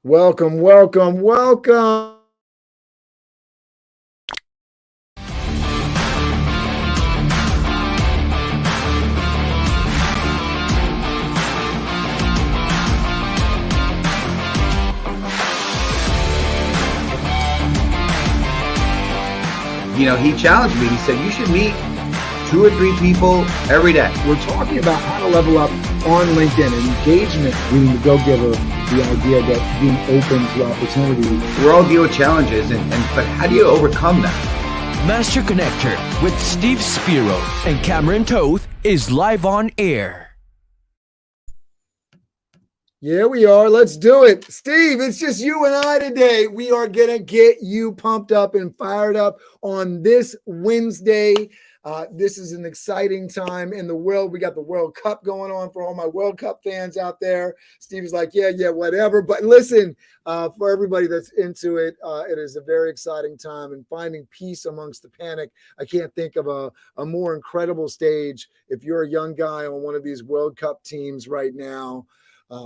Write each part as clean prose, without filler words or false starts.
Welcome, welcome, welcome. He challenged me. He said, you should meet 2 or 3 people every day. We're talking about how to level up on LinkedIn and engagement, being the go-giver, the idea that being open to opportunity. We're all deal with challenges, but how do you overcome them? Master Connector with Steve Spiro and Cameron Toth is live on air. Yeah, we are. Let's do it. Steve, it's just you and I today. We are going to get you pumped up and fired up on this Wednesday. This is an exciting time in the world. We got the World Cup going on for all my World Cup fans out there. Steve is like, yeah, whatever. But listen, for everybody that's into it, it is a very exciting time, and finding peace amongst the panic. I can't think of a more incredible stage if you're a young guy on one of these World Cup teams right now.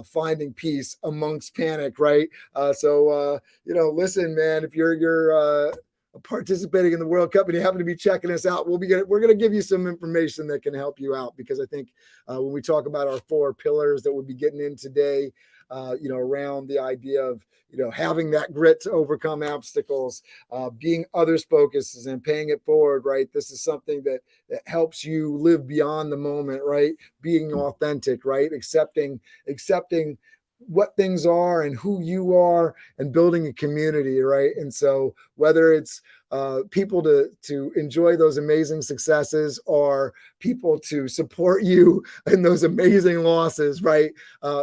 Finding peace amongst panic, right? Listen, man, if you're participating in the World Cup and you happen to be checking us out, we're going to give you some information that can help you out, because I think when we talk about our 4 pillars that we'll be getting in today, around the idea of having that grit to overcome obstacles, being others focused and paying it forward, right? This is something that helps you live beyond the moment, right? Being authentic, right? Accepting what things are and who you are, and building a community, right? And so whether it's people to enjoy those amazing successes, or people to support you in those amazing losses, right?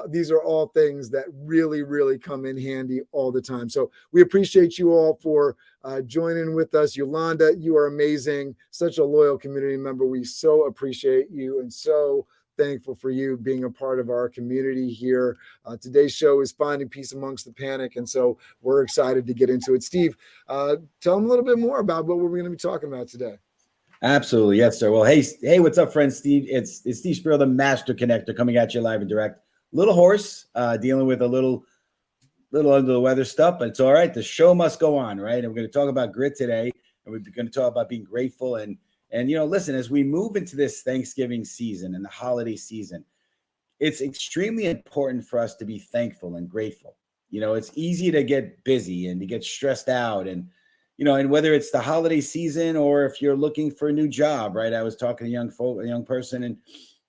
These are all things that really, really come in handy all the time. So we appreciate you all for joining with us. Yolanda, you are amazing. Such a loyal community member. We so appreciate you, and so thankful for you being a part of our community here. Today's show is Finding Peace Amongst the Panic, and so we're excited to get into it. Steve, tell them a little bit more about what we're going to be talking about today. Absolutely. Yes, sir. Well, hey, what's up, friends? Steve, it's Steve Spiro, the Master Connector, coming at you live and direct. Little hoarse, dealing with a little under the weather stuff, but it's all right. The show must go on, right? And we're going to talk about grit today, and we're going to talk about being grateful. And listen, as we move into this Thanksgiving season and the holiday season, it's extremely important for us to be thankful and grateful. It's easy to get busy and to get stressed out, and whether it's the holiday season or if you're looking for a new job, right? I was talking to a young person, and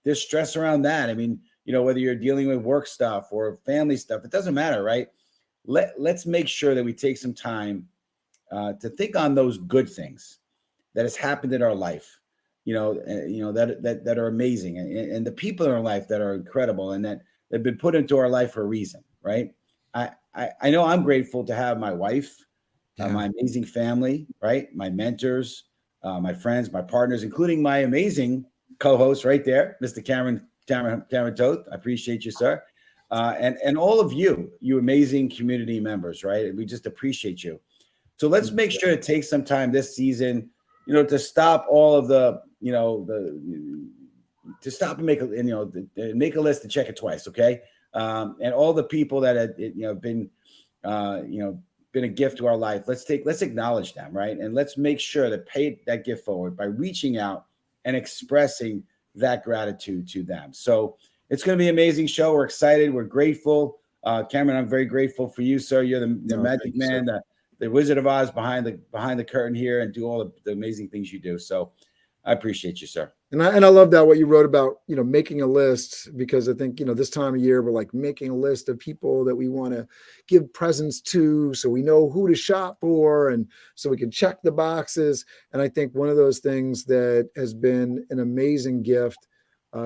there's stress around that. I mean, whether you're dealing with work stuff or family stuff, it doesn't matter, right? Let's make sure that we take some time to think on those good things that has happened in our life, that are amazing, and the people in our life that are incredible and that have been put into our life for a reason, right? I know I'm grateful to have my wife, my amazing family, right? My mentors, my friends, my partners, including my amazing co-host right there, Mr. Cameron Toth. I appreciate you, sir. And all of you amazing community members, right? We just appreciate you. So let's make sure to take some time this season, to stop all of to stop and make a list and check it twice. Okay. And all the people that have been a gift to our life, let's acknowledge them, right? And let's make sure to pay that gift forward by reaching out and expressing that gratitude to them. So it's going to be an amazing show. We're excited. We're grateful. Cameron, I'm very grateful for you, sir. You're the magic man, the Wizard of Oz behind the curtain here, and do all the amazing things you do. So I appreciate you, sir. And I love that, what you wrote about, making a list, because I think, this time of year, we're like making a list of people that we want to give presents to, so we know who to shop for, and so we can check the boxes. And I think one of those things that has been an amazing gift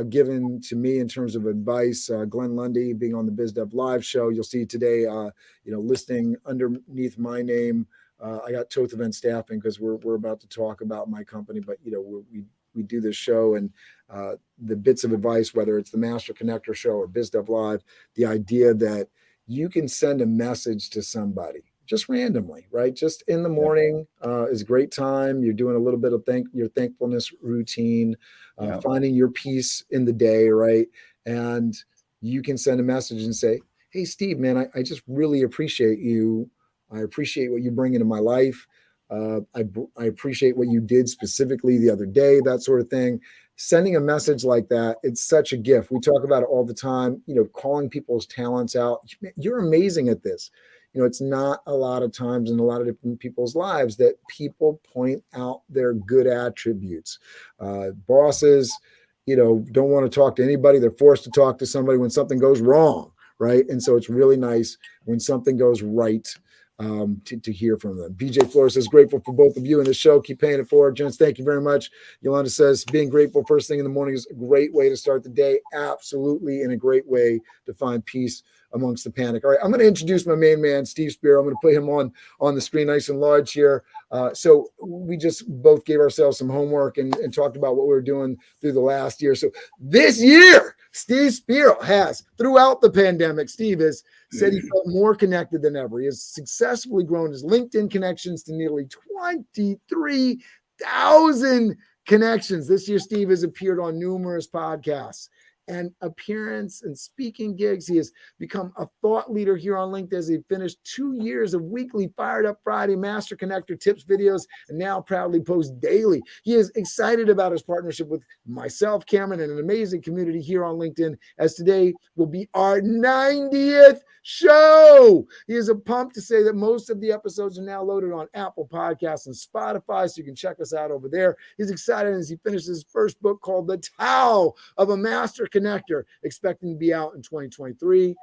given to me in terms of advice, Glenn Lundy being on the BizDev Live show, you'll see today, listing underneath my name, I got Toth Event Staffing, because we're about to talk about my company, but we do this show, and the bits of advice, whether it's the Master Connector show or BizDev Live, the idea that you can send a message to somebody just randomly, right? Just in the morning is a great time. You're doing a little bit of your thankfulness routine, finding your peace in the day, right? And you can send a message and say, hey, Steve, man, I just really appreciate you. I appreciate what you bring into my life. I appreciate what you did specifically the other day, that sort of thing. Sending a message like that, it's such a gift. We talk about it all the time, calling people's talents out. You're amazing at this. It's not a lot of times in a lot of different people's lives that people point out their good attributes. Bosses, don't want to talk to anybody. They're forced to talk to somebody when something goes wrong, right? And so it's really nice when something goes right, to hear from them. BJ Flores says, grateful for both of you in the show. Keep paying it forward. Gents, thank you very much. Yolanda says, being grateful first thing in the morning is a great way to start the day. Absolutely. And a great way to find peace amongst the panic. All right, I'm going to introduce my main man, Steve Spiro. I'm going to put him on the screen nice and large here. So we just both gave ourselves some homework and talked about what we were doing through the last year. So this year, Steve Spiro has, throughout the pandemic, Steve has said he felt more connected than ever. He has successfully grown his LinkedIn connections to nearly 23,000 connections. This year, Steve has appeared on numerous podcasts and appearance and speaking gigs. He has become a thought leader here on LinkedIn as he finished 2 years of weekly Fired Up Friday Master Connector tips videos and now proudly posts daily. He is excited about his partnership with myself, Cameron, and an amazing community here on LinkedIn, as today will be our 90th show. He is pumped to say that most of the episodes are now loaded on Apple Podcasts and Spotify, so you can check us out over there. He's excited as he finishes his first book called The Tao of a Master Connector, expecting to be out in 2023.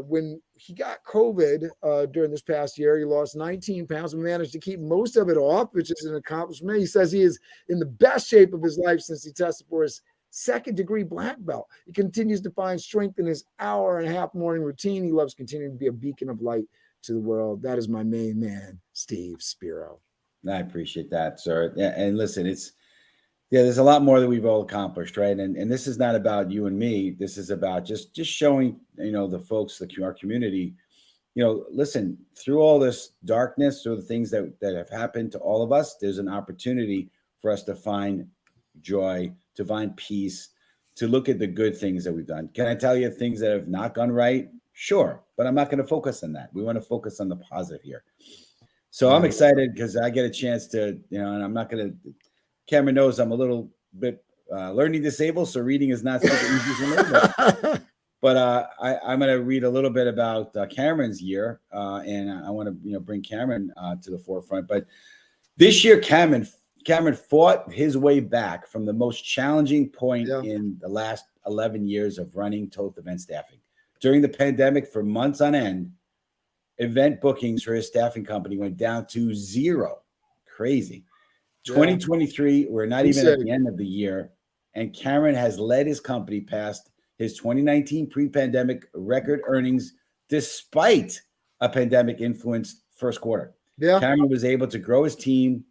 When he got COVID during this past year, he lost 19 pounds and managed to keep most of it off, which is an accomplishment. He says he is in the best shape of his life since he tested for his second-degree black belt. He continues to find strength in his hour-and-a-half morning routine. He loves continuing to be a beacon of light to the world. That is my main man, Steve Spiro. I appreciate that, sir. Yeah, and listen, there's a lot more that we've all accomplished, right? And this is not about you and me. This is about just showing, the folks, our community, listen, through all this darkness, through the things that have happened to all of us, there's an opportunity for us to find joy, to find peace, to look at the good things that we've done. Can I tell you things that have not gone right? Sure, but I'm not going to focus on that. We want to focus on the positive here. So I'm excited because I get a chance to, and I'm not going to, Cameron knows I'm a little bit learning disabled, so reading is not super easy for me. But I'm going to read a little bit about Cameron's year, and I want to bring Cameron to the forefront. But this year, Cameron fought his way back from the most challenging point in the last 11 years of running Toth Event Staffing. During the pandemic, for months on end, event bookings for his staffing company went down to zero. Crazy. 2023, we're not even at the end of the year, and Cameron has led his company past his 2019 pre-pandemic record earnings despite a pandemic-influenced first quarter. Cameron was able to grow his team,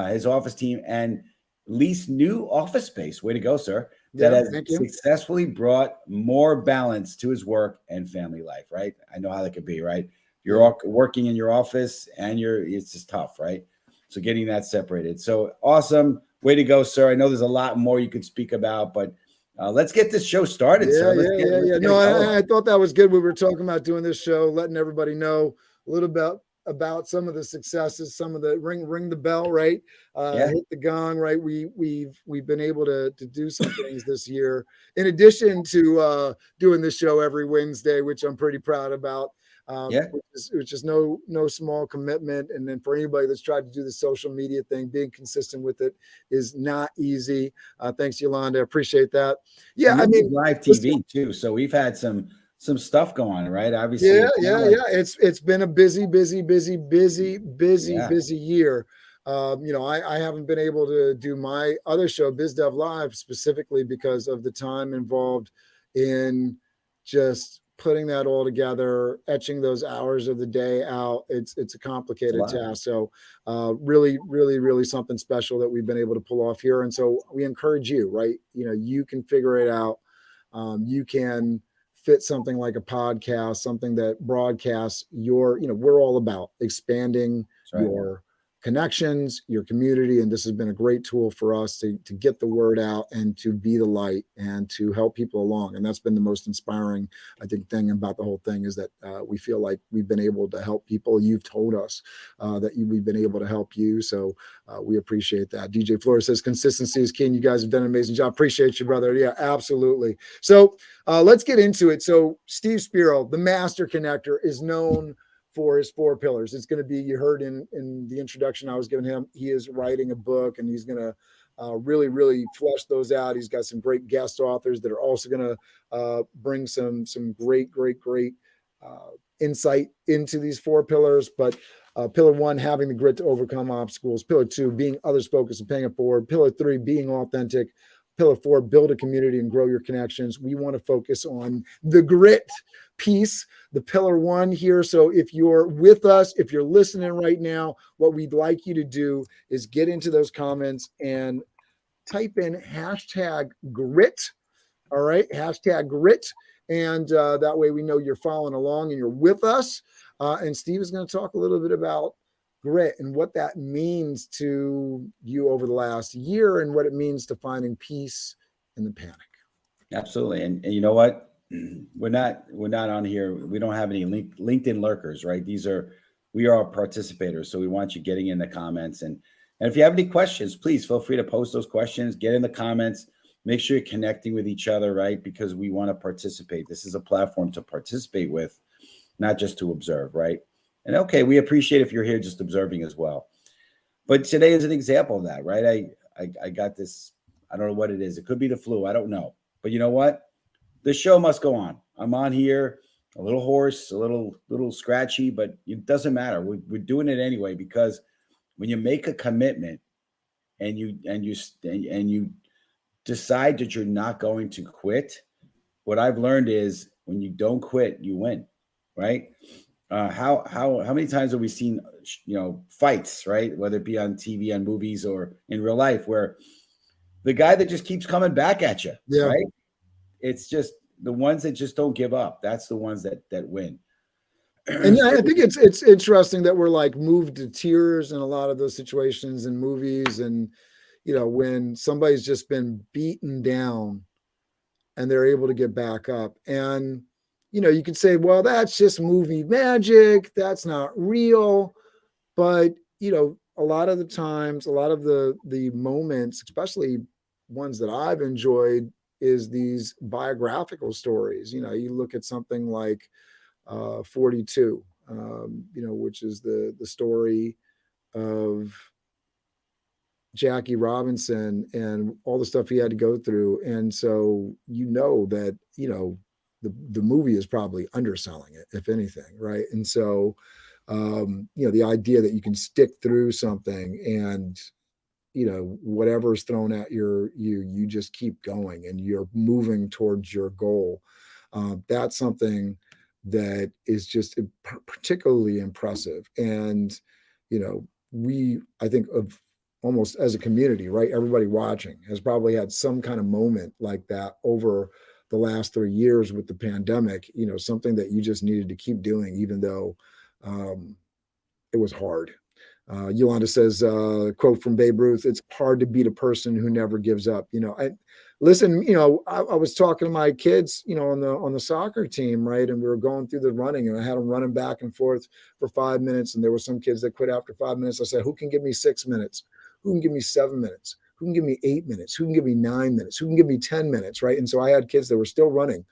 his office team, and lease new office space. Way to go, sir. That has successfully brought more balance to his work and family life, right? I know how that could be, right? You're all working in your office and it's just tough, right? So getting that separated. So awesome. Way to go, sir. I know there's a lot more you could speak about, but let's get this show started, sir. I thought that was good. We were talking about doing this show, letting everybody know a little bit about some of the successes, some of the ring the bell, right? Hit the gong, right? We've been able to do some things this year, in addition to doing this show every Wednesday, which I'm pretty proud about. Which is no small commitment. And then for anybody that's tried to do the social media thing, being consistent with it is not easy. Thanks, Yolanda. I appreciate that. Yeah, I mean, live TV too. So we've had some stuff going on, right? Obviously. It's been a busy year. I haven't been able to do my other show, Biz Dev Live, specifically because of the time involved in just putting that all together, etching those hours of the day out. It's a complicated task. So really something special that we've been able to pull off here. And so we encourage you, right? You can figure it out. You can fit something like a podcast, something that broadcasts we're all about expanding your connections, your community. And this has been a great tool for us to get the word out and to be the light and to help people along. And that's been the most inspiring, I think, thing about the whole thing is that we feel like we've been able to help people. You've told us that we've been able to help you. So we appreciate that. DJ Flores says consistency is key. And you guys have done an amazing job. Appreciate you, brother. Yeah, absolutely. So let's get into it. So Steve Spiro, the master connector, is known for his 4 pillars. It's going to be, you heard in the introduction I was giving him, he is writing a book and he's going to really flesh those out. He's got some great guest authors that are also going to bring some great insight into these 4 pillars. But pillar 1, having the grit to overcome obstacles. Pillar 2, being others focused and paying it forward. Pillar 3, being authentic. Pillar 4, build a community and grow your connections. We want to focus on the grit piece, the pillar 1 here. So if you're with us, if you're listening right now, what we'd like you to do is get into those comments and type in hashtag grit. All right, hashtag grit. And that way we know you're following along and you're with us. And Steve is going to talk a little bit about grit and what that means to you over the last year and what it means to finding peace in the panic. Absolutely. And you know what? We're not on here. We don't have any LinkedIn lurkers, right? We are participators. So we want you getting in the comments. And if you have any questions, please feel free to post those questions, get in the comments, make sure you're connecting with each other, right? Because we want to participate. This is a platform to participate with, not just to observe, right? And okay, we appreciate if you're here just observing as well. But today is an example of that, right? I got this, I don't know what it is. It could be the flu. I don't know. But you know what? The show must go on. I'm on here, a little hoarse, a little scratchy, but it doesn't matter. We're doing it anyway, because when you make a commitment and you decide that you're not going to quit, what I've learned is when you don't quit, you win, right? How many times have we seen, fights, right? Whether it be on TV, on movies, or in real life, where the guy that just keeps coming back at you, right? It's just the ones that just don't give up. That's the ones that win. And yeah, I think it's interesting that we're like moved to tears in a lot of those situations in movies. And, when somebody's just been beaten down and they're able to get back up. And, you could say, well, that's just movie magic. That's not real. But, a lot of the times, a lot of the moments, especially ones that I've enjoyed, is these biographical stories. You look at something like 42, which is the story of Jackie Robinson and all the stuff he had to go through. And so, that, the movie is probably underselling it, if anything. Right. And so, the idea that you can stick through something and, whatever is thrown at you just keep going and you're moving towards your goal. That's something that is just particularly impressive. And, I think of almost as a community, right? Everybody watching has probably had some kind of moment like that over the last 3 years with the pandemic, something that you just needed to keep doing, even though it was hard. Yolanda says, quote from Babe Ruth, "It's hard to beat a person who never gives up." I was talking to my kids, on the soccer team, right? And we were going through the running and I had them running back and forth for 5 minutes. And there were some kids that quit after 5 minutes. I said, who can give me 6 minutes? Who can give me 7 minutes? Who can give me 8 minutes? Who can give me 9 minutes? Who can give me 10 minutes? Right. And so I had kids that were still running,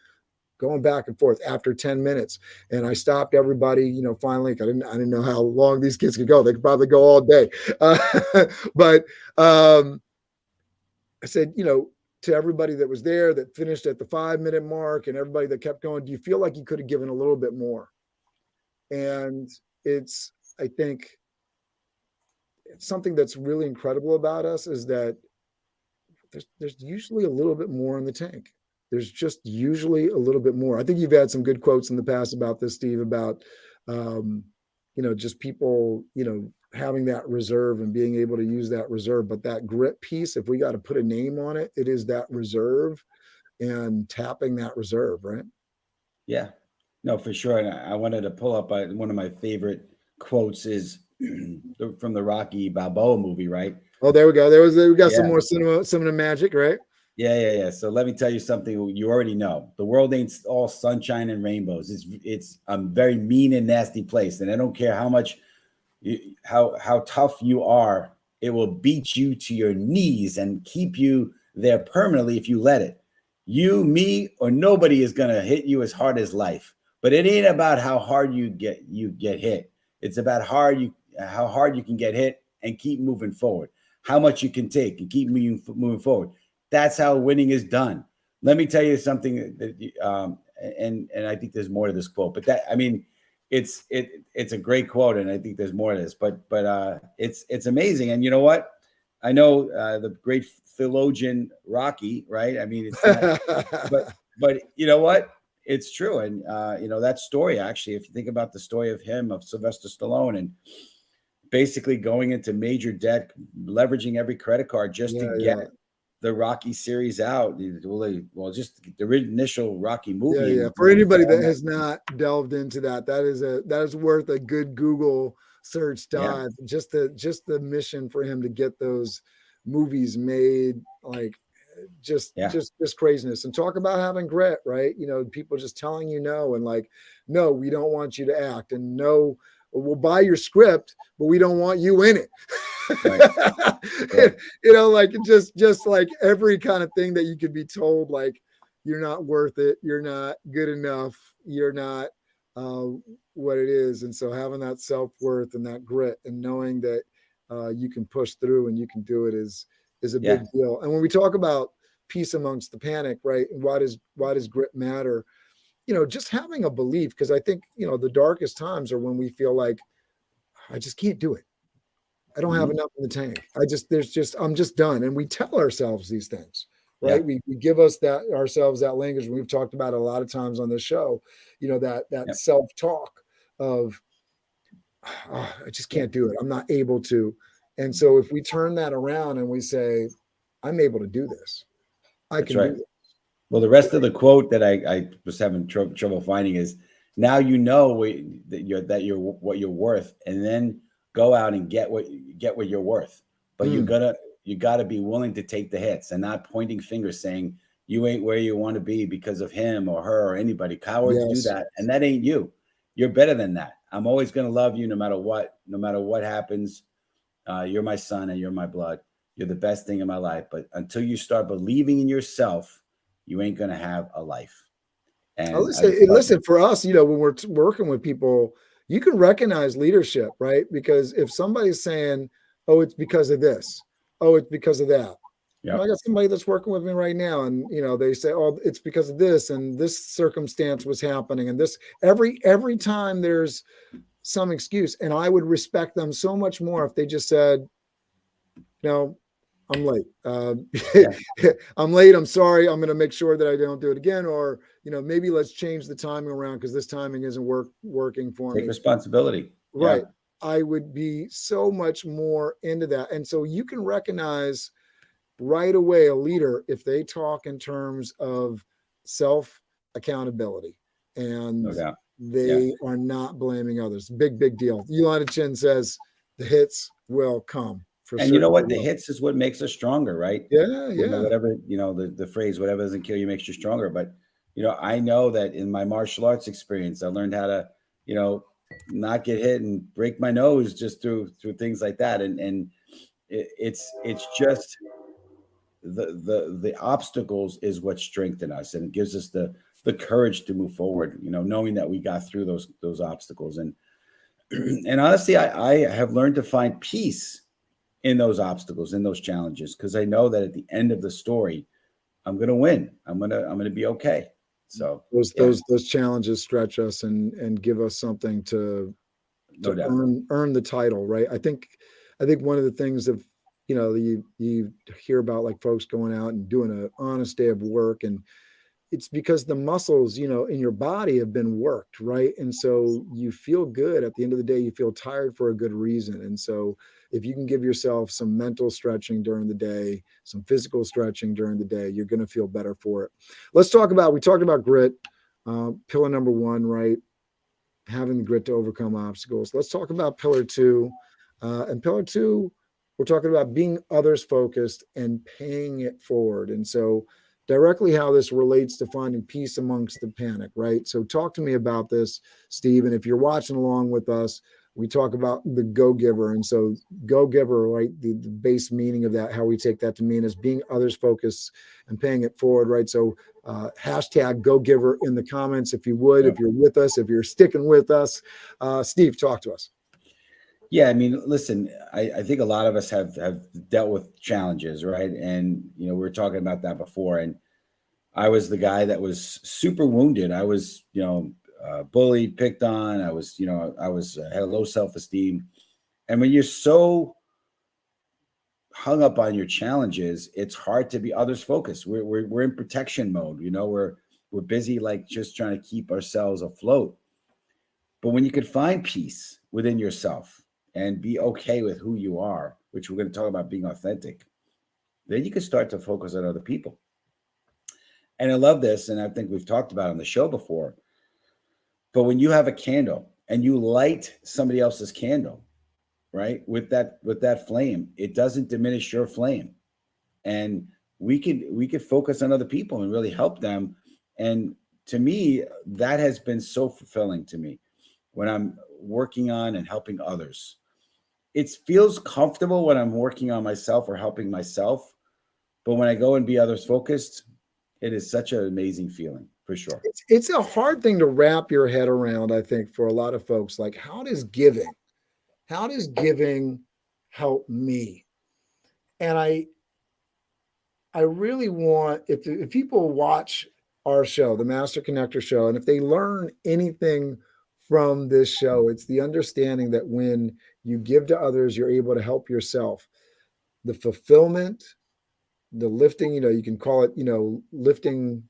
going back and forth after 10 minutes. And I stopped everybody, finally. I didn't know how long these kids could go. They could probably go all day. But I said, to everybody that was there that finished at the 5-minute mark and everybody that kept going, do you feel like you could have given a little bit more? And I think it's something that's really incredible about us is that there's usually a little bit more in the tank. There's just usually a little bit more. I think you've had some good quotes in the past about this, Steve, about, just people, having that reserve and being able to use that reserve. But that grit piece, if we got to put a name on it, it is that reserve and tapping that reserve, right? Yeah, no, for sure. And I wanted to pull up one of my favorite quotes is from the Rocky Balboa movie, right? Oh, there we go. We got some Yeah. more cinema magic, right? Yeah. So let me tell you something you already know. The world ain't all sunshine and rainbows. It's a very mean and nasty place, and I don't care how much how tough you are. It will beat you to your knees and keep you there permanently if you let it. You, me, or nobody is gonna hit you as hard as life. But it ain't about how hard you get hit. It's about how hard you can get hit and keep moving forward. How much you can take and keep moving forward. That's how winning is done. Let me tell you something that, and I think there's more to this quote, but it's a great quote, and I think there's more to this, but it's amazing. And you know what? I know the great theologian Rocky, right? I mean, it's not, but you know what? It's true, and that story actually, if you think about the story of Sylvester Stallone, and basically going into major debt, leveraging every credit card just to get the Rocky series out. Well, just the initial Rocky movie. Yeah. For anybody that has not delved into that is worth a good Google search dive. Just the mission for him to get those movies made, like just craziness. And talk about having grit, right? People just telling you no, and like, no, we don't want you to act, and no, we'll buy your script, but we don't want you in it. Right. Like just like every kind of thing that you could be told, like, you're not worth it, you're not good enough, you're not what it is. And so having that self-worth and that grit and knowing that you can push through and you can do it is a big deal. And when we talk about peace amongst the panic, right? And why does grit matter? Just having a belief, because I think, the darkest times are when we feel like, I just can't do it. I don't have enough in the tank. I'm just done. And we tell ourselves these things, right? We give ourselves that language. And we've talked about it a lot of times on this show, that self-talk of, I just can't do it. I'm not able to. And so if we turn that around and we say, I'm able to do this, I can do this. Well, the rest of the quote that I was having trouble finding is, now you know that you're what you're worth, and then go out and get what you're worth. But you gotta be willing to take the hits and not pointing fingers saying you ain't where you want to be because of him or her or anybody. Cowards do that, and that ain't you. You're better than that. I'm always gonna love you no matter what happens. You're my son and you're my blood. You're the best thing in my life. But until you start believing in yourself, you ain't gonna have a life. And listen, for us, when we're working with people, you can recognize leadership, right? Because if somebody's saying, oh, it's because of this, oh, it's because of that. I got somebody that's working with me right now, and they say, oh, it's because of this, and this circumstance was happening, and this every time there's some excuse. And I would respect them so much more if they just said, no, I'm late. I'm late. I'm sorry. I'm going to make sure that I don't do it again. Or, maybe let's change the timing around because this timing isn't working for me. Take responsibility. Right. Yeah. I would be so much more into that. And so you can recognize right away a leader if they talk in terms of self accountability and they are not blaming others. Big deal. Yolanda Chin says the hits will come. And you know what? The hits is what makes us stronger, right? Yeah. Whatever, the phrase, whatever doesn't kill you makes you stronger. But, I know that in my martial arts experience, I learned how to, not get hit and break my nose just through things like that. And it's just the obstacles is what strengthen us, and it gives us the courage to move forward, knowing that we got through those obstacles. And honestly, I have learned to find peace in those obstacles, in those challenges, because I know that at the end of the story, I'm going to win. I'm going to be okay. So those challenges stretch us and give us something to earn the title, right? I think one of the things of, you hear about, like, folks going out and doing an honest day of work, and it's because the muscles, in your body have been worked, right? And so you feel good at the end of the day. You feel tired for a good reason. And so if you can give yourself some mental stretching during the day, some physical stretching during the day, you're going to feel better for it. We talked about grit, pillar number 1, right? Having the grit to overcome obstacles. Let's talk about pillar 2, And pillar two, we're talking about being others focused and paying it forward. And so, directly how this relates to finding peace amongst the panic, right? So, talk to me about this, Steve. And if you're watching along with us, we talk about the go giver. And so, go giver, right? The base meaning of that, how we take that to mean is being others focused and paying it forward, right? So, hashtag go giver in the comments if you would, if you're with us, if you're sticking with us. Steve, talk to us. Yeah, I mean, listen, I think a lot of us have dealt with challenges, right? And we were talking about that before. And I was the guy that was super wounded. I was, bullied, picked on. I was, had a low self-esteem. And when you're so hung up on your challenges, it's hard to be others focused. We're in protection mode. We're busy, like, just trying to keep ourselves afloat. But when you could find peace within yourself and be okay with who you are, which we're going to talk about being authentic, then you can start to focus on other people. And I love this, and I think we've talked about it on the show before, but when you have a candle and you light somebody else's candle, right, with that flame, it doesn't diminish your flame. And we could focus on other people and really help them. And to me, that has been so fulfilling to me when I'm working on and helping others. It feels comfortable when I'm working on myself or helping myself. But when I go and be others focused, it is such an amazing feeling, for sure. It's a hard thing to wrap your head around, I think, for a lot of folks. Like, how does giving help me? And I really want, if people watch our show, the Master Connector show, and if they learn anything from this show, it's the understanding that when you give to others, you're able to help yourself. The fulfillment, the lifting, you can call it, lifting,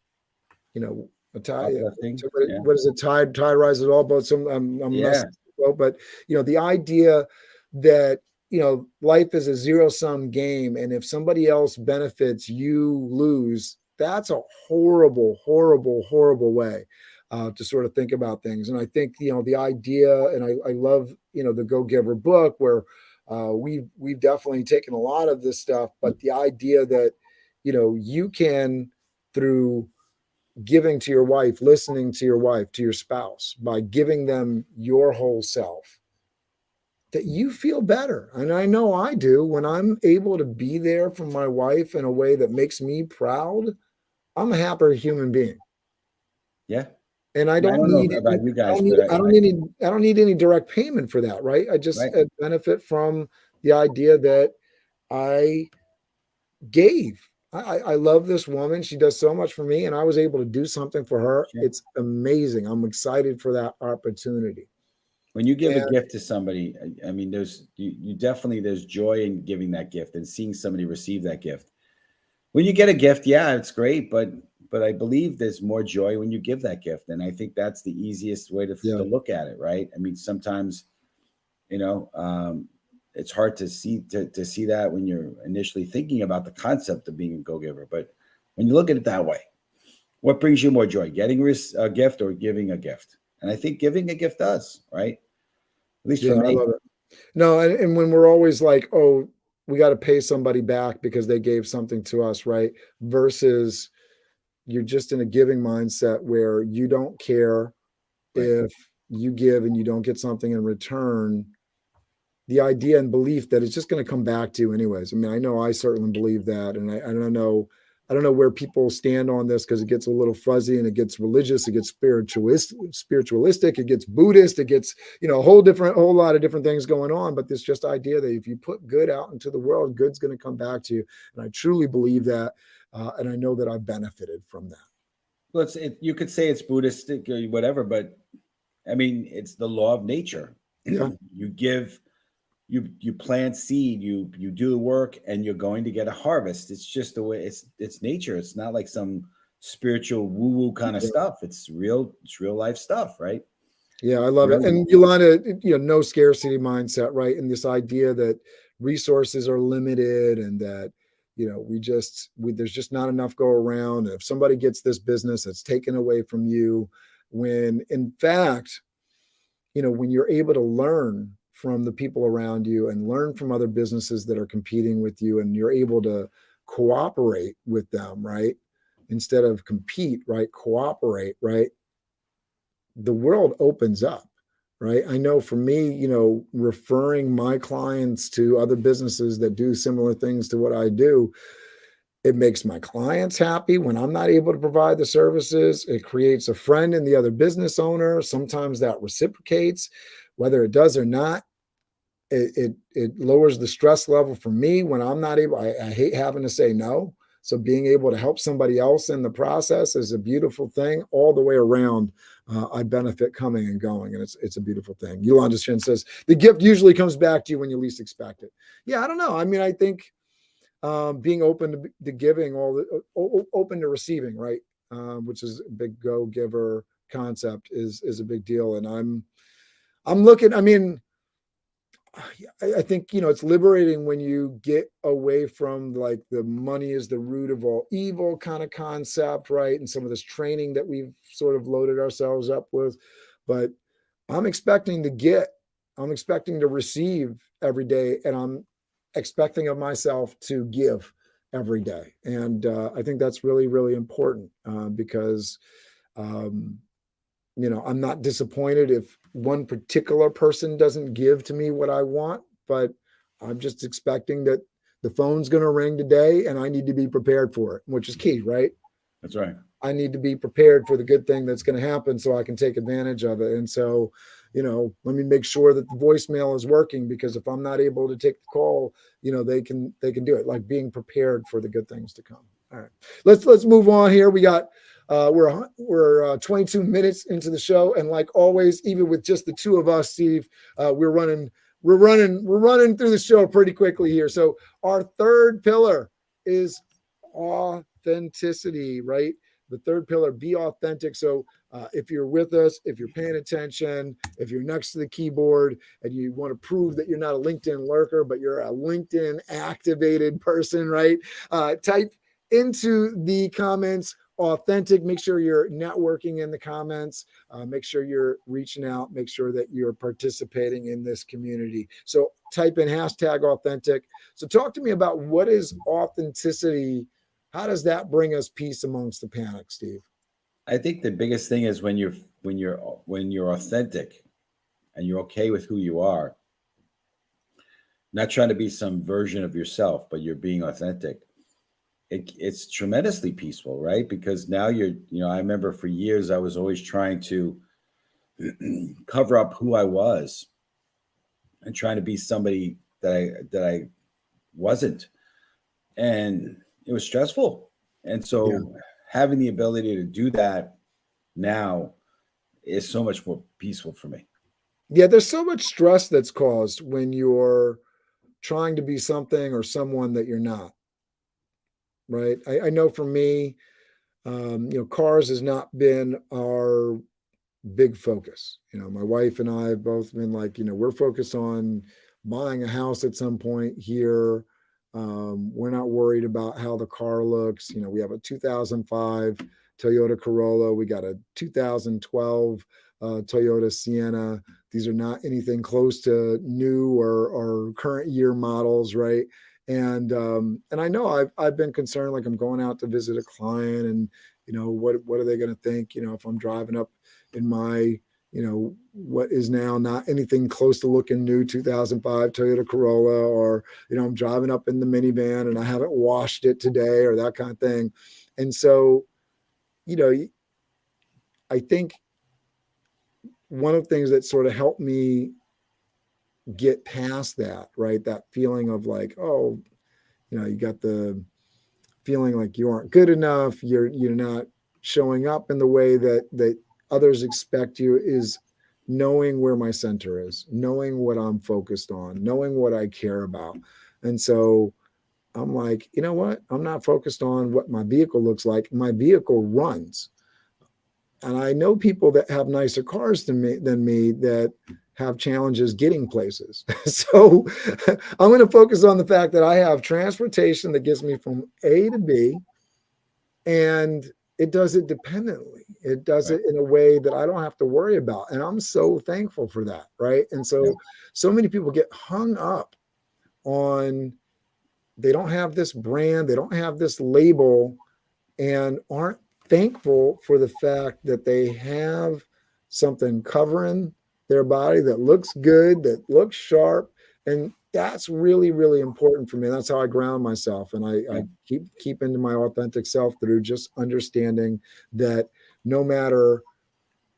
a tide. What is it? Tide rises all boats. I'm messing up, but the idea that life is a zero-sum game, and if somebody else benefits, you lose. That's a horrible, horrible, horrible way to sort of think about things. And I think the idea, and I love the Go Giver book, where we've definitely taken a lot of this stuff, but the idea that you can, through giving to your wife, listening to your wife, to your spouse, by giving them your whole self, that you feel better. And I know I do. When I'm able to be there for my wife in a way that makes me proud, I'm a happier human being. Yeah. And I don't need about you guys, I don't need any direct payment for that, right? I just benefit from the idea that I gave. I love this woman. She does so much for me, and I was able to do something for her. Sure. It's amazing. I'm excited for that opportunity. When you give a gift to somebody, I mean, there's joy in giving that gift and seeing somebody receive that gift. When you get a gift, yeah, it's great, but I believe there's more joy when you give that gift. And I think that's the easiest way to look at it, right? I mean, sometimes, it's hard to see that when you're initially thinking about the concept of being a go-giver. But when you look at it that way, what brings you more joy, getting a gift or giving a gift? And I think giving a gift does, right? At least for me. I love it. No, and when we're always like, oh, we got to pay somebody back because they gave something to us, right? Versus you're just in a giving mindset where you don't care if you give and you don't get something in return. The idea and belief that it's just going to come back to you anyways. I mean, I know I certainly believe that. And I don't know where people stand on this, because it gets a little fuzzy and it gets religious, it gets spiritualistic, it gets Buddhist, it gets, a whole lot of different things going on. But this just idea that if you put good out into the world, good's going to come back to you. And I truly believe that. And I know that I've benefited from that. Well, you could say it's Buddhistic or whatever, but I mean, it's the law of nature. Yeah. You give, you plant seed, you do the work, and you're going to get a harvest. It's just the way it's nature. It's not like some spiritual woo-woo kind of stuff. It's real life stuff, right? Yeah, I love it. And Yolanda, no scarcity mindset, right? And this idea that resources are limited and that, there's just not enough go around. And if somebody gets this business, it's taken away from you. When in fact, when you're able to learn from the people around you and learn from other businesses that are competing with you, and you're able to cooperate with them, right? Instead of compete, right? Cooperate, right? The world opens up, right? I know for me, referring my clients to other businesses that do similar things to what I do, it makes my clients happy when I'm not able to provide the services. It creates a friend in the other business owner. Sometimes that reciprocates, whether it does or not. It lowers the stress level for me when I'm not able. I hate having to say no. So being able to help somebody else in the process is a beautiful thing all the way around. I benefit coming and going, and it's a beautiful thing. Yolanda Shin says the gift usually comes back to you when you least expect it. Yeah, I don't know. I mean, I think being open to giving, open to receiving, right? Which is a big go giver concept is a big deal. And I'm looking. I mean, I think, it's liberating when you get away from like the money is the root of all evil kind of concept, right? And some of this training that we've sort of loaded ourselves up with. But I'm expecting to receive every day, and I'm expecting of myself to give every day. And I think that's really, really important because, I'm not disappointed if one particular person doesn't give to me what I want, but I'm just expecting that the phone's going to ring today and I need to be prepared for it, which is key, right? That's right. I need to be prepared for the good thing that's going to happen so I can take advantage of it. And so, let me make sure that the voicemail is working, because if I'm not able to take the call, they can do it, like being prepared for the good things to come. All right, let's move on here. We got, we're 22 minutes into the show. And like always, even with just the two of us, Steve, we're running through the show pretty quickly here. So our third pillar is authenticity, right? The third pillar, be authentic. So if you're with us, if you're paying attention, if you're next to the keyboard and you want to prove that you're not a LinkedIn lurker, but you're a LinkedIn activated person, right? Type into the comments authentic. Make sure you're networking in the comments. Make sure you're reaching out. Make sure that you're participating in this community. So type in hashtag authentic. So talk to me about what is authenticity. How does that bring us peace amongst the panic, Steve? I think the biggest thing is when you're authentic and you're okay with who you are, not trying to be some version of yourself, but you're being authentic. It's tremendously peaceful, right? Because now I remember for years I was always trying to cover up who I was and trying to be somebody that I wasn't, and it was stressful. And so having the ability to do that now is so much more peaceful for me. Yeah, there's so much stress that's caused when you're trying to be something or someone that you're not. Right. I know for me, cars has not been our big focus. My wife and I have both been like, we're focused on buying a house at some point here. We're not worried about how the car looks. We have a 2005 Toyota Corolla. We got a 2012 Toyota Sienna. These are not anything close to new or current year models, right? And I know I've been concerned, like I'm going out to visit a client and, what are they going to think, if I'm driving up in my, what is now not anything close to looking new 2005 Toyota Corolla, or, I'm driving up in the minivan and I haven't washed it today or that kind of thing. And so, I think one of the things that sort of helped me get past that, right? That feeling of like, oh, you got the feeling like you aren't good enough. You're not showing up in the way that others expect you, is knowing where my center is, knowing what I'm focused on, knowing what I care about. And so I'm like, you know what? I'm not focused on what my vehicle looks like. My vehicle runs. And I know people that have nicer cars than me that have challenges getting places. So I'm going to focus on the fact that I have transportation that gets me from A to B, and it does it dependently. It does Right. it in a way that I don't have to worry about. And I'm so thankful for that. Right. And Yeah. so many people get hung up on, they don't have this brand, they don't have this label, and aren't thankful for the fact that they have something covering their body that looks good, that looks sharp. And that's really, really important for me. That's how I ground myself. And I keep into my authentic self through just understanding that no matter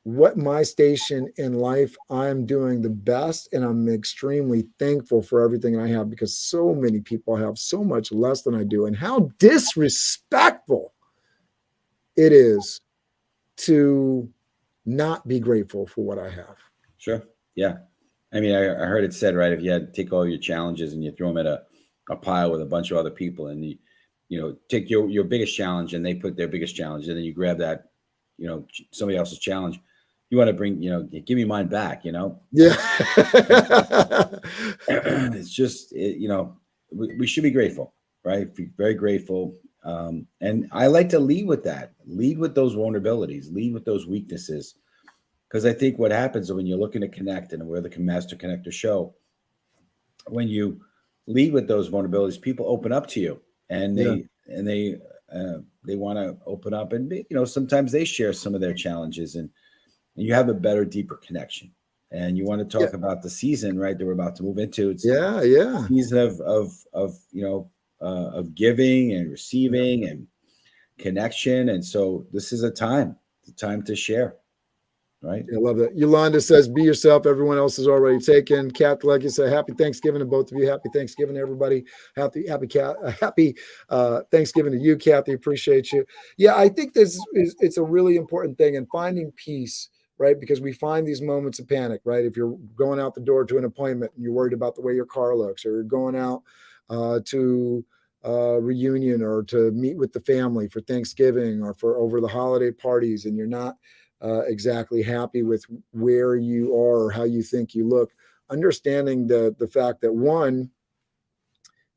what my station in life, I'm doing the best, and I'm extremely thankful for everything I have, because so many people have so much less than I do. And how disrespectful it is to not be grateful for what I have. Sure. Yeah. I mean, I heard it said, right, if you had to take all your challenges and you throw them at a pile with a bunch of other people, and you take your biggest challenge and they put their biggest challenge, and then you grab that, somebody else's challenge. You want to bring, give me mine back, Yeah. It's just, we should be grateful, right? Be very grateful. And I like to lead with that, lead with those vulnerabilities, lead with those weaknesses. Because I think what happens when you're looking to connect, and we're the Master Connector show, when you lead with those vulnerabilities, people open up to you, and they want to open up, and sometimes they share some of their challenges, and you have a better, deeper connection. And you want to talk about the season, right, that we're about to move into. It's yeah. season of giving and receiving and connection, and so this is the time to share. Right. I love that. Yolanda says, be yourself. Everyone else is already taken. Kat, like you say, happy Thanksgiving to both of you. Happy Thanksgiving to everybody. Happy Thanksgiving to you, Kathy. Appreciate you. Yeah, I think it's a really important thing, and finding peace, right? Because we find these moments of panic, right? If you're going out the door to an appointment and you're worried about the way your car looks, or you're going out to reunion, or to meet with the family for Thanksgiving or for over the holiday parties, and you're not exactly happy with where you are or how you think you look, understanding the fact that, one,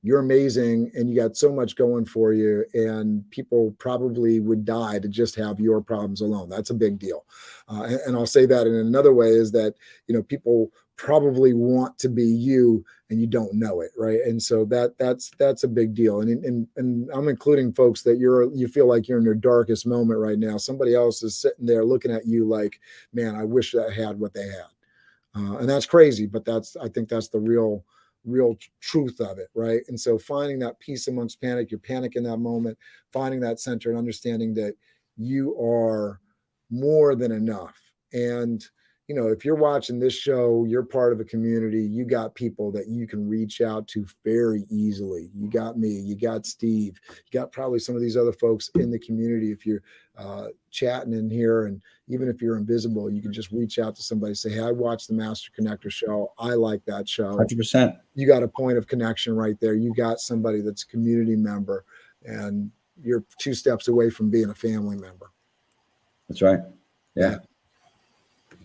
you're amazing and you got so much going for you, and people probably would die to just have your problems alone. That's a big deal. And I'll say that in another way, is that, people probably want to be you and you don't know it, right? And so that's a big deal. And I'm including folks that you feel like you're in your darkest moment right now. Somebody else is sitting there looking at you like, man, I wish I had what they had. And that's crazy, but I think that's the real truth of it, right? And so finding that peace amongst panic, your panic in that moment, finding that center and understanding that you are more than enough. And if you're watching this show, you're part of a community. You got people that you can reach out to very easily. You got me, you got Steve, you got probably some of these other folks in the community. If you're chatting in here, and even if you're invisible, you can just reach out to somebody, say, hey, I watched the Master Connector show. I like that show. 100%. You got a point of connection right there. You got somebody that's a community member, and you're 2 steps away from being a family member. That's right. Yeah.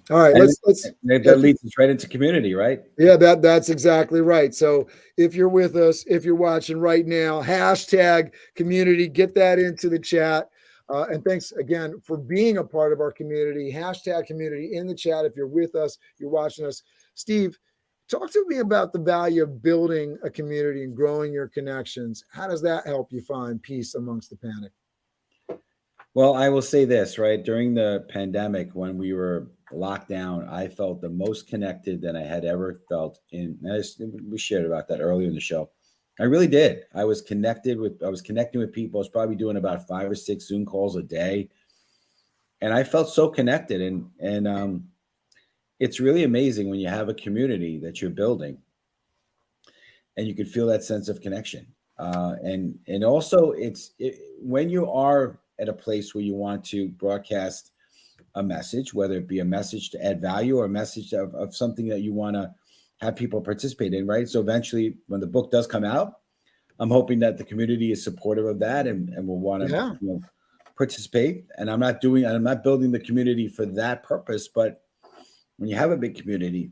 All right, that leads us right into community, right? Yeah, that's exactly right. So if you're with us, if you're watching right now, hashtag community, get that into the chat. And thanks again for being a part of our community. Hashtag community in the chat. If you're with us, you're watching us. Steve, talk to me about the value of building a community and growing your connections. How does that help you find peace amongst the panic? Well, I will say this, right? During the pandemic, when we were locked down, I felt the most connected that I had ever felt. We shared about that earlier in the show. I really did. I was connecting with people. I was probably doing about 5 or 6 Zoom calls a day, and I felt so connected. And it's really amazing when you have a community that you're building, and you can feel that sense of connection. And also, when you are at a place where you want to broadcast a message, whether it be a message to add value or a message of something that you want to have people participate in, right? So eventually, when the book does come out, I'm hoping that the community is supportive of that and will want to participate. And I'm not building the community for that purpose, but when you have a big community,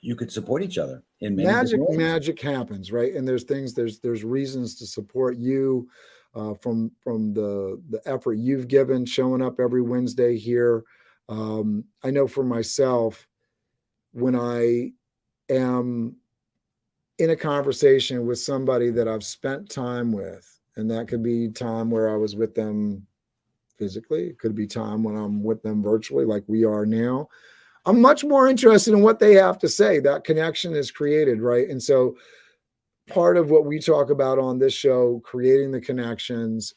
you could support each other in many different ways. Magic happens, right? And there's reasons to support you from the effort you've given, showing up every Wednesday here. I know for myself, when I am in a conversation with somebody that I've spent time with, and that could be time where I was with them physically, it could be time when I'm with them virtually, like we are now. I'm much more interested in what they have to say. That connection is created, right? And so part of what we talk about on this show, creating the connections,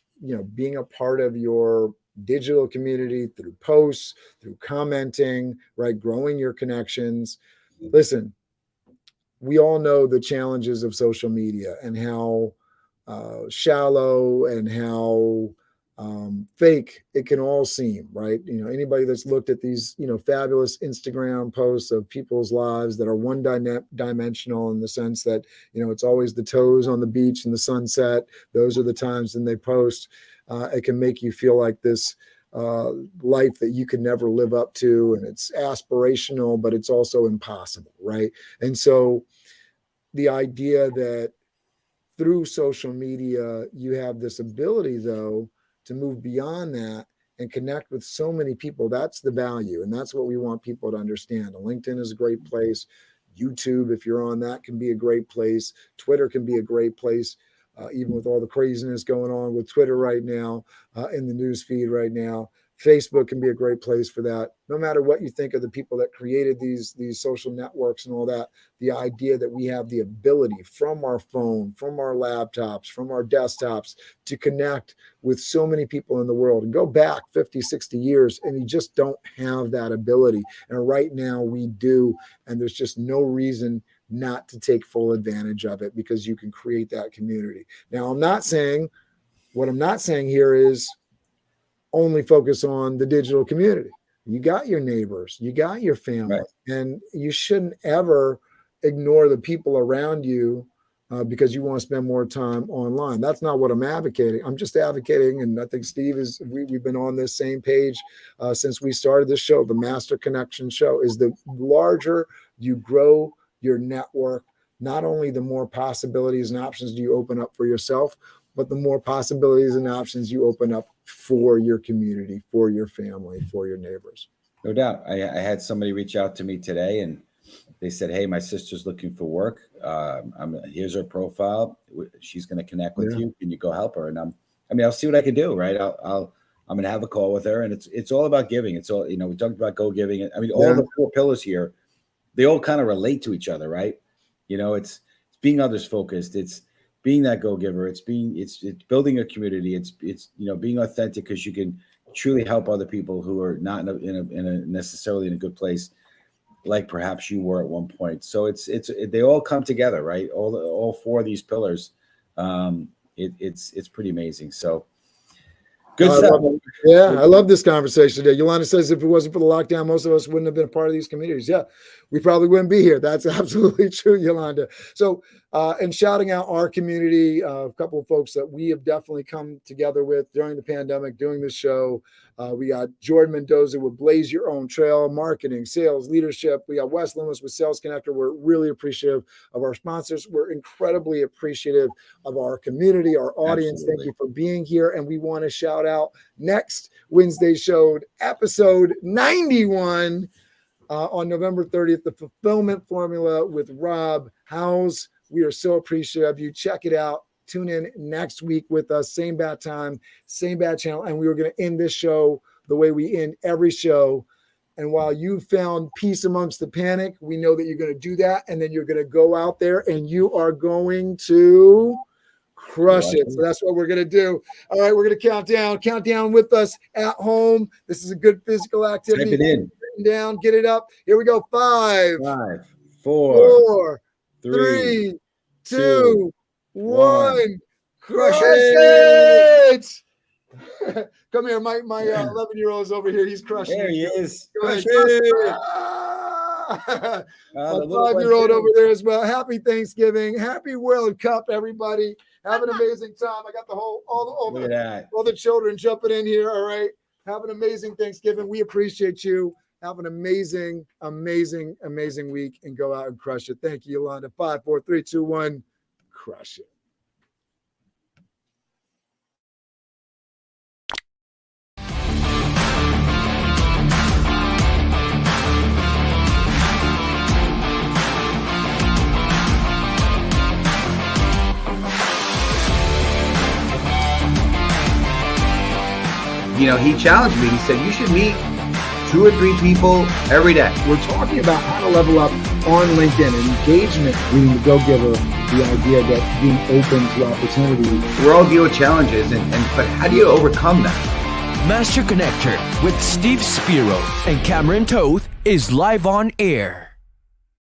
being a part of your digital community through posts, through commenting, right? Growing your connections. Listen, we all know the challenges of social media and how shallow and how fake it can all seem, right? Anybody that's looked at these, fabulous Instagram posts of people's lives that are one dimensional in the sense that, it's always the toes on the beach and the sunset. Those are the times when they post. It can make you feel like this life that you could never live up to. And it's aspirational, but it's also impossible, right? And so the idea that through social media, you have this ability, though, to move beyond that and connect with so many people. That's the value. And that's what we want people to understand. LinkedIn is a great place. YouTube, if you're on that, can be a great place. Twitter can be a great place, even with all the craziness going on with Twitter right now, in the news feed right now. Facebook can be a great place for that. No matter what you think of the people that created these social networks and all that, the idea that we have the ability from our phone, from our laptops, from our desktops to connect with so many people in the world and go back 50, 60 years, and you just don't have that ability. And right now we do, and there's just no reason not to take full advantage of it because you can create that community. Now, what I'm not saying here is only focus on the digital community. You got your neighbors, you got your family, right, and you shouldn't ever ignore the people around you because you want to spend more time online. That's not what I'm advocating. I'm just advocating, and I think Steve we've been on this same page since we started this show. The Master Connection Show is the larger you grow your network, not only the more possibilities and options do you open up for yourself, but the more possibilities and options you open up for your community, for your family, for your neighbors. No doubt. I had somebody reach out to me today and they said, "Hey, my sister's looking for work. Here's her profile. She's going to connect with you. Can you go help her?" And I'll see what I can do. Right. I'm going to have a call with her, and it's all about giving. It's all, we talked about go giving. I mean, all the 4 pillars here, they all kind of relate to each other, right? It's being others focused. It's being that go-giver. It's building a community. It's being authentic because you can truly help other people who are not necessarily in a good place, like perhaps you were at one point. So they all come together, right? All 4 of these pillars. It's pretty amazing. So good stuff. I love this conversation today. Yolanda says if it wasn't for the lockdown, most of us wouldn't have been a part of these communities. Yeah, we probably wouldn't be here. That's absolutely true, Yolanda. So, and shouting out our community, a couple of folks that we have definitely come together with during the pandemic, doing this show. We got Jordan Mendoza with Blaze Your Own Trail, marketing, sales, leadership. We got Wes Loomis with Sales Connector. We're really appreciative of our sponsors. We're incredibly appreciative of our community, our audience. Absolutely. Thank you for being here. And we want to shout out next Wednesday's show, episode 91 on November 30th, the Fulfillment Formula with Rob Howes. We are so appreciative of you. Check it out. Tune in next week with us. Same bad time, same bad channel. And we were going to end this show the way we end every show. And while you found peace amongst the panic, we know that you're going to do that. And then you're going to go out there and you are going to crush it. So that's what we're going to do. All right, we're going to count down with us at home. This is a good physical activity. Type it in. Down, get it up. Here we go. 5, 4, 3, 2, 1. Crush it! Come here, my 11-year-old is over here. He's crushing there it. There he is. Crush it! My 5-year-old over there as well. Happy Thanksgiving. Happy World Cup, everybody. Have an amazing time. I got all the children jumping in here. All right. Have an amazing Thanksgiving. We appreciate you. Have an amazing, amazing, amazing week and go out and crush it. Thank you, Yolanda. 5, 4, 3, 2, 1. Crush it. he challenged me. He said, you should meet 2 or 3 people every day. We're talking about how to level up on LinkedIn and engagement, leading the go-giver, the idea that being open to opportunity. We're all dealing with challenges, but how do you overcome that? Master Connector with Steve Spiro and Cameron Toth is live on air.